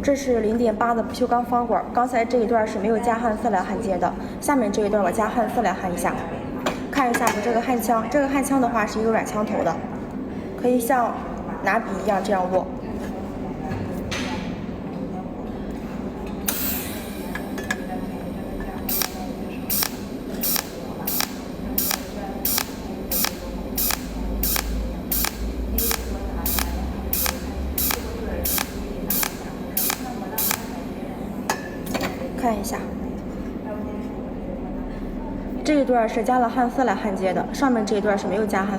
这是0.8的不锈钢方管，刚才这一段是没有加焊色来焊接的，下面这一段我加焊色来焊一下。看一下我这个焊枪，这个焊枪的话是一个软枪头的，可以像拿笔一样这样握。看一下，这一段是加了焊色来焊接的，上面这一段是没有加焊色。